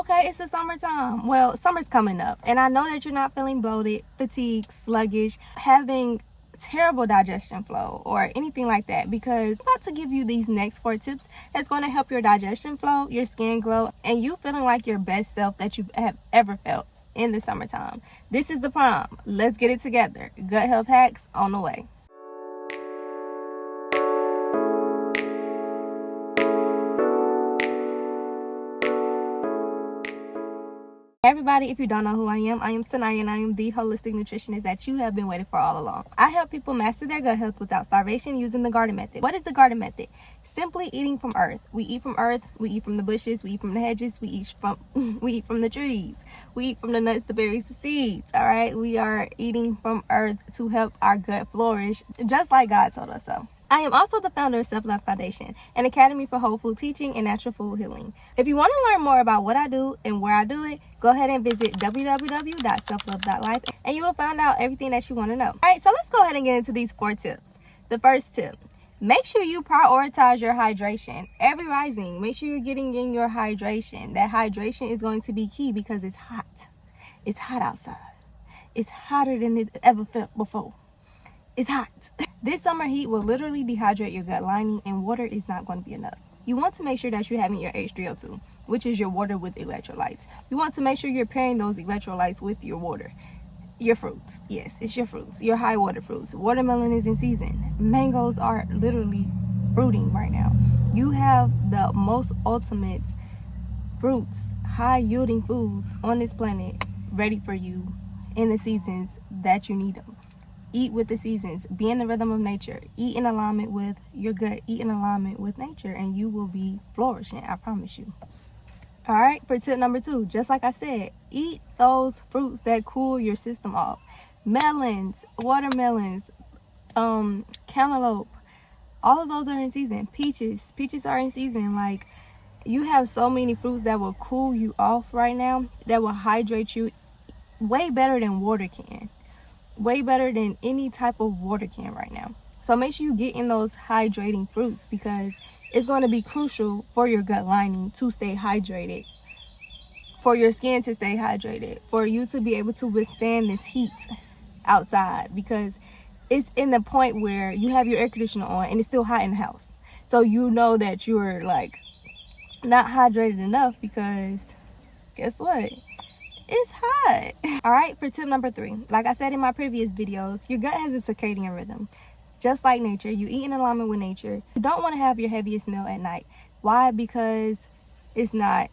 Okay, it's the summertime. Well, summer's coming up, and I know that you're not feeling bloated, fatigued, sluggish, having terrible digestion flow or anything like that, because I'm about to give you these next 4 tips that's going to help your digestion flow, your skin glow, and you feeling like your best self that you have ever felt in the summertime. This is the prom. Let's get it together. Gut health hacks on the way. Everybody, if you don't know who I am Sanaya, and I am the holistic nutritionist that you have been waiting for all along. I help people master their gut health without starvation using the garden method. What is the garden method? Simply eating from earth. We eat from earth, we eat from the bushes, we eat from the hedges, we eat from the trees, we eat from the nuts, the berries, the seeds. All right, we are eating from earth to help our gut flourish, just like God told us so. I am also the founder of Self Love Foundation, an academy for whole food teaching and natural food healing. If you want to learn more about what I do and where I do it, go ahead and visit www.selflove.life and you will find out everything that you want to know. All right, so let's go ahead and get into these 4 tips. The first tip, make sure you prioritize your hydration. Every rising, make sure you're getting in your hydration. That hydration is going to be key because it's hot. It's hot outside. It's hotter than it ever felt before. It's hot. This summer heat will literally dehydrate your gut lining, and water is not going to be enough. You want to make sure that you're having your H3O2, which is your water with electrolytes. You want to make sure you're pairing those electrolytes with your water. Your fruits. Yes, it's your fruits. Your high water fruits. Watermelon is in season. Mangoes are literally fruiting right now. You have the most ultimate fruits, high yielding foods on this planet ready for you in the seasons that you need them. Eat with the seasons. Be in the rhythm of nature. Eat in alignment with your gut. Eat in alignment with nature, and you will be flourishing. I promise you. All right, for tip number 2, just like I said, eat those fruits that cool your system off. Melons, watermelons, cantaloupe, all of those are in season. Peaches are in season. Like, you have so many fruits that will cool you off right now, that will hydrate you way better than water can. Way better than any type of water can right now. So make sure you get in those hydrating fruits, because it's going to be crucial for your gut lining to stay hydrated, for your skin to stay hydrated, for you to be able to withstand this heat outside, because it's in the point where you have your air conditioner on and it's still hot in the house. So you know that you're like not hydrated enough, because guess what? It's hot. All right, for tip number 3, like I said in my previous videos, your gut has a circadian rhythm. Just like nature, you eat in alignment with nature. You don't want to have your heaviest meal at night. Why? Because it's not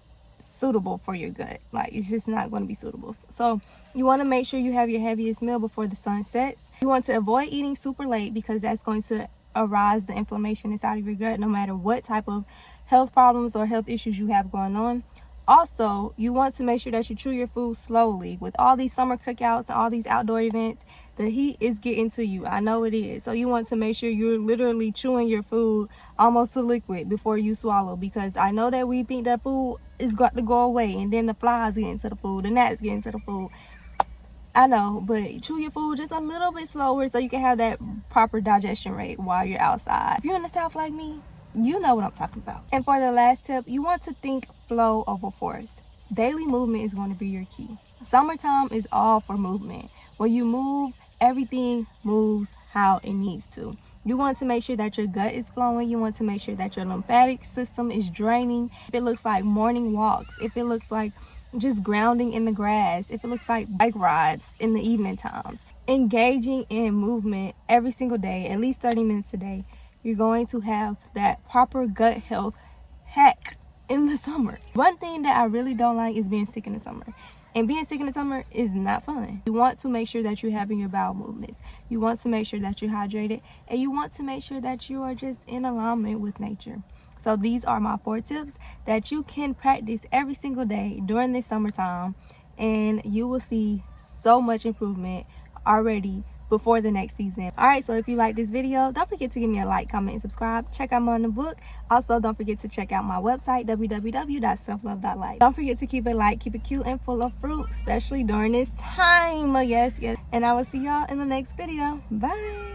suitable for your gut. Like, it's just not going to be suitable. So you want to make sure you have your heaviest meal before the sun sets. You want to avoid eating super late, because that's going to arise the inflammation inside of your gut, no matter what type of health problems or health issues you have going on. Also, you want to make sure that you chew your food slowly. With all these summer cookouts and all these outdoor events, the heat is getting to you. I know it is. So you want to make sure you're literally chewing your food almost to liquid before you swallow, because I know that we think that food is got to go away, and then the flies get into the food, the gnats get into the food. I know, but chew your food just a little bit slower so you can have that proper digestion rate while you're outside. If you're in the South like me, you know what I'm talking about. And for the last tip, you want to think flow over force. Daily movement is going to be your key. Summertime is all for movement. When you move, everything moves how it needs to. You want to make sure that your gut is flowing. You want to make sure that your lymphatic system is draining. If it looks like morning walks, if it looks like just grounding in the grass, if it looks like bike rides in the evening times, engaging in movement every single day, at least 30 minutes a day, you're going to have that proper gut health hack in the summer. One thing that I really don't like is being sick in the summer. And being sick in the summer is not fun. You want to make sure that you're having your bowel movements. You want to make sure that you're hydrated. And you want to make sure that you are just in alignment with nature. So these are my 4 tips that you can practice every single day during this summertime. And you will see so much improvement already before the next season. All right, so if you like this video, don't forget to give me a like, comment, and subscribe. Check out my new book. Also, don't forget to check out my website, www.selflove.life. Don't forget to keep it light, keep it cute, and full of fruit, especially during this time. Yes. And I will see y'all in the next video. Bye.